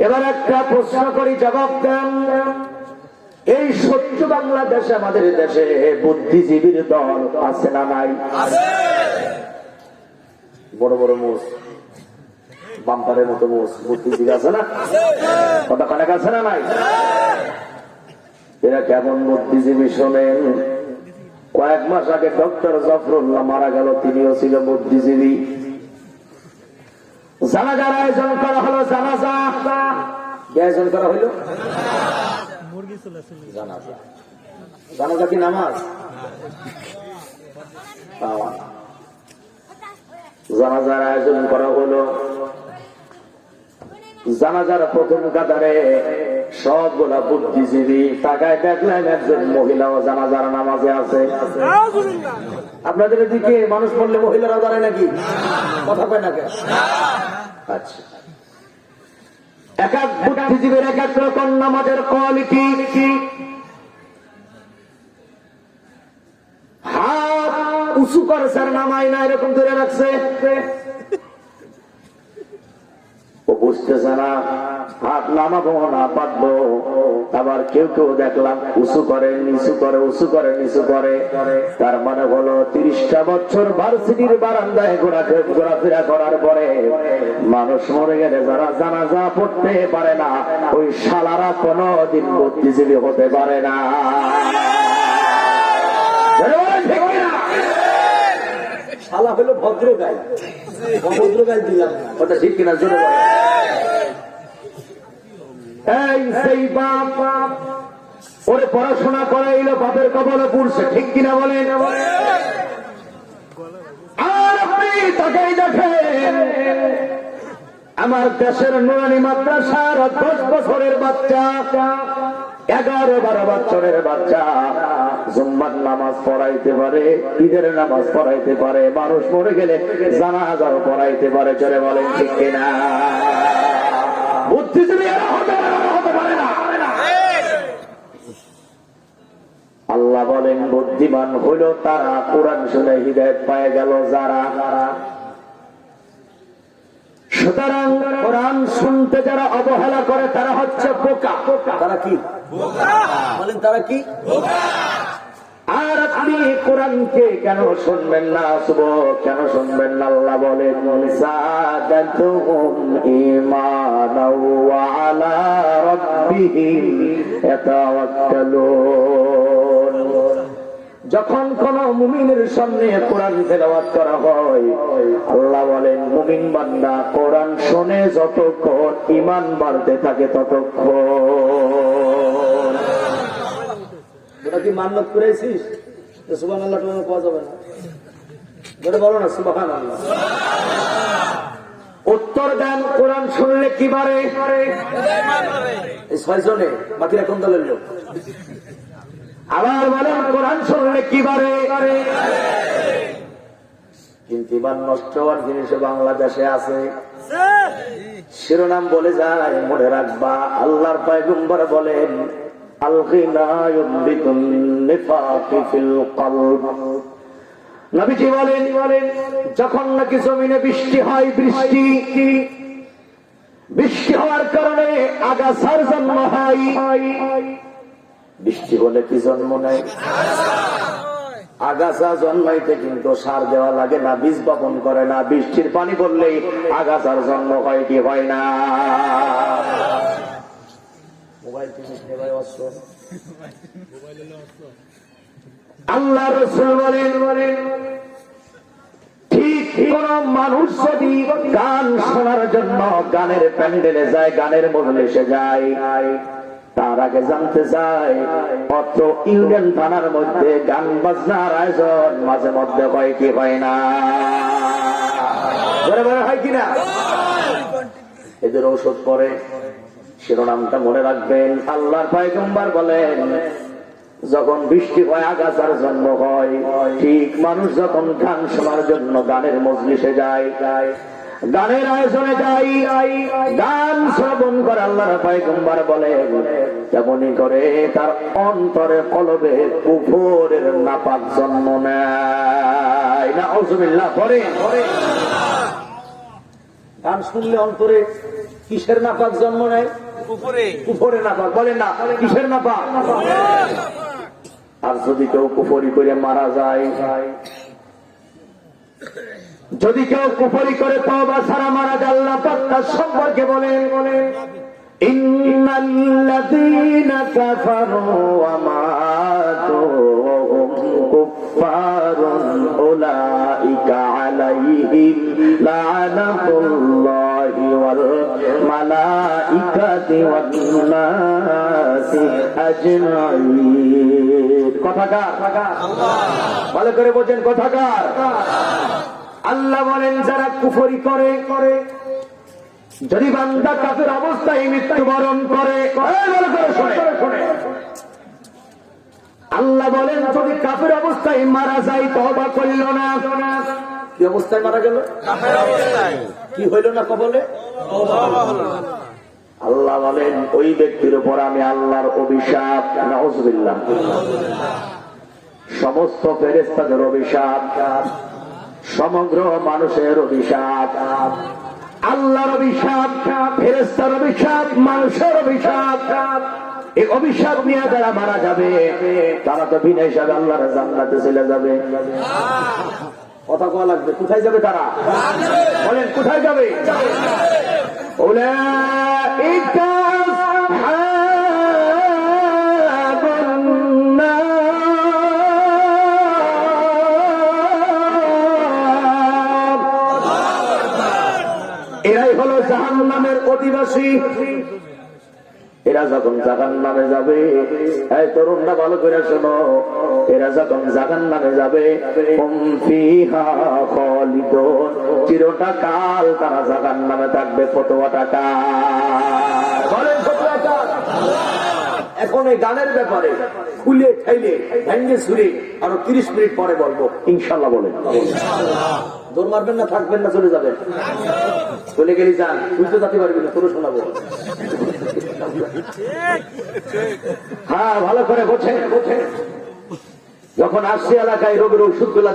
এবার একটা প্রশ্ন করি, জবাব দেন। এই সত্য বাংলাদেশে, আমাদের দেশে বুদ্ধিজীবীর দল আছে না নাই? বড় বড় মোষ, বাম্পারের মতো মোষ বুদ্ধিজীবী আছে না? কথা কানে আছে না নাই? এরা কেমন বুদ্ধিজীবী শোনেন। কয়েক মাস আগে ডক্টর জাফরুল্লাহ মারা গেল, তিনিও ছিল বুদ্ধিজীবী। জানাজার আয়োজন করা হলো, জানাজা আয়োজন করা হইল। জানাজা, জানাজা কি নামাজ? জানাজার আয়োজন করা হলো। জানাজার প্রথম কাতারে সবগুলা বুদ্ধিজীবী। তাকায় দেখলেন একজন মহিলাও জানাজার নামাজে আছে। আপনাদের এদিকে মানুষ বললে মহিলারাও দাঁড়ায় নাকি? কথা কয় না কেন? আচ্ছা, এক এক বুদ্ধিজীবীর এক এক রকম নামাজের কোয়ালিটি। হাত উঁচু করেছে আর নামাই না, এরকম ধরে রাখছে। ও বুঝতেছে না হাত নামাবো না পারবো। আবার কেউ কেউ দেখলাম উঁচু করে নিচু করে, উঁচু করে নিচু করে। তার মানে হলো 30টা বছর ভার্সিটির বারান্দায় ঘোরাফেরা করার পরে মানুষ মরে গেলে যারা জানাজা পড়তে পারে না, ওই শালারা কোনদিন বুদ্ধিজীবী হতে পারে না। শালা হলো ভদ্র গাই, ভদ্র গাই দিলাম, ওটা ঠিক কিনা? জোরে বলে। এই সেই বাপ ওরে পড়াশোনা করাইলো, বাপের কপালে পুড়ছে, ঠিক কিনা বলেন? আর আপনি তাকেই দেখেন, আমার দেশের নুরানি মাদ্রাসার 10 বছরের বাচ্চা, 11-12 বছরের বাচ্চা জুম্মার নামাজ পড়াইতে পারে, ঈদের নামাজ পড়াইতে পারে, মানুষ মরে গেলে জানাজাও পড়াইতে পারে। জোরে বলেন ঠিক কিনা? বুদ্ধিজীবী এরা হতে পারে না। আল্লাহ বলেন বুদ্ধিমান হইল তারা, কোরআন শুনে হিদায়াত পায় গেল যারা। সুতরাং কোরআন শুনতে যারা অবহেলা করে তারা হচ্ছে বোকা। তারা কি বলেন? তারা কি? আর আপনি কোরআনকে কেন শুনবেন না? কেন শুনবেন না? আল্লাহ বলেন যাদাতুহুম ঈমানাও ওয়া আলা রাব্বিহিম ইয়াতাওয়াক্কালুন। যখন কোন মুমিনের সামনে কোরআন তেলাওয়াত করা হয়, আল্লাহ বলেন মুমিন বান্দা কোরআন শুনে যতক্ষণ ঈমান বাড়তে থাকে ততক্ষণ। ওটা কি মান্নত করেছিস? সুবহানাল্লাহ পাওয়া যাবে না, বলে বলো না সুবহানাল্লাহ। উত্তর দেন কোরআন শুনলে কি বাড়ে? এই 6 জনে, বাকিরা কোন দলের লোক? আবার বলেন কোরআন শুনলে কি বাড়ে? কিন্তু ইমান নষ্ট হওয়ার জিনিস বাংলাদেশে আছে। শিরোনাম বলে যায়, মনে রাখবা আল্লাহর পয়গম্বর বলেন আল গিনা ইউবিতুন নিফাকি ফিল কলব। নবীজি বলেন যখন নাকি জমিনে বৃষ্টি হয়, বৃষ্টি হওয়ার কারণে আগাছার জন্ম হয়। বৃষ্টি হলে কি জন্ম নেয়? আগাছা জন্মাইতে কিন্তু সার দেওয়া লাগে না, বীজ বপন করে না। বৃষ্টির পানি পড়লেই আগাছার জন্ম হয় কি হয় না? আল্লাহ রাসূল বলেন ঠিক কোন মানুষ যদি গান শোনার জন্য গানের প্যান্ডেলে যায়, গানের মজলিসে যায়, তার আগে জানতে চায় অত ইউনিয়ন থানার মধ্যে গান বাজনার আয়োজন মাঝে মধ্যে হয় কি হয় না? হয় কিনা? এদের ঔষধ পরে। শিরোনামটা মনে রাখবেন। আল্লাহর পয়গম্বর বলেন যখন বৃষ্টি হয় আগাছার জন্ম হয়, ঠিক মানুষ যখন গান শোনার জন্য গানের মজলিসে যায়, গানের আয়োজনে যাই, গান শ্রবণ করে আল্লাহর পয়গম্বর বলেন তেমনি করে তার অন্তরে কলবে কুফরের নাপাক জন্ম নেয়। নাউযুবিল্লাহ। পরে গান শুনলে অন্তরে কিসের নাপাক জন্ম নেয়? কুফরে নাপাক। বলেন না, কিসের নাপাক? আর যদি কেউ কুফরি করে মারা যায়, যদি কেউ কুফরি করে তওবা ছাড়া মারা যায়, আল্লাহ পাক তার সম্পর্কে বলেন ইন্নাল্লাযীনা কাফারু ওয়া মাতু ওয়া হুম কুফফারুন উলাইকা আলাইহিম লা'নাতুল্লাহি ওয়াল মালাইকাতি ওয়ান নাসি আজমাইন। কথাকার আল্লাহ, ভালো করে বোঝেন কথাকার। আল্লাহ বলেন যারা কুফরি করে, যদি বান্দা কাফের অবস্থায় মৃত্যুবরণ করে, আল্লাহ বলেন যদি কাফের অবস্থায় মারা যায় তওবা করল না, কি অবস্থায় মারা গেল? কি হইল না কবলে? আল্লাহ বলেন ওই ব্যক্তির উপর আমি আল্লাহর অভিশাপ, নাউযুবিল্লাহ, সমস্ত ফেরেশতাদের অভিশাপ, সমগ্র মানুষের অভিশাপ, আল্লাহর অভিশাপ, ফেরেশতার অভিশাপ, মানুষের অভিশাপ, এই অভিশাপ নিয়ে যারা মারা যাবে তারা তো বিনা হিসাবে আল্লাহর জান্নাতে চলে যাবে। কথা বলা লাগবে, কোথায় যাবে তারা? বলেন কোথায় যাবে? উলাইকা এরাই হলো জাহান্নামের অধিবাসী। এরা যখন জাহান্নামে যাবে, এই তরুণরা ভালো করে শোনো, এরা যখন জাহান্নামে যাবে হুম ফিহা খালিদুন, চিরটা কাল তারা জাহান্নামে থাকবে। ফতোয়াটা কার? বলেন ফতোয়াটা। এখন এই গানের ব্যাপারে খুলে ঠাইলে ভেঙ্গে ছুড়ে আরো 30 মিনিট পরে বলবো ইনশাআল্লাহ। বলেন দৌড় মারবেন না, থাকবেন না, চলে যাবেন। চলে গেলে যান, বুঝতে যেতে পারবি না, তোর শোনাবো। হ্যাঁ ভালো করে বোঝেন। যখন আসছে এলাকায় রোগের ওষুধ গুলা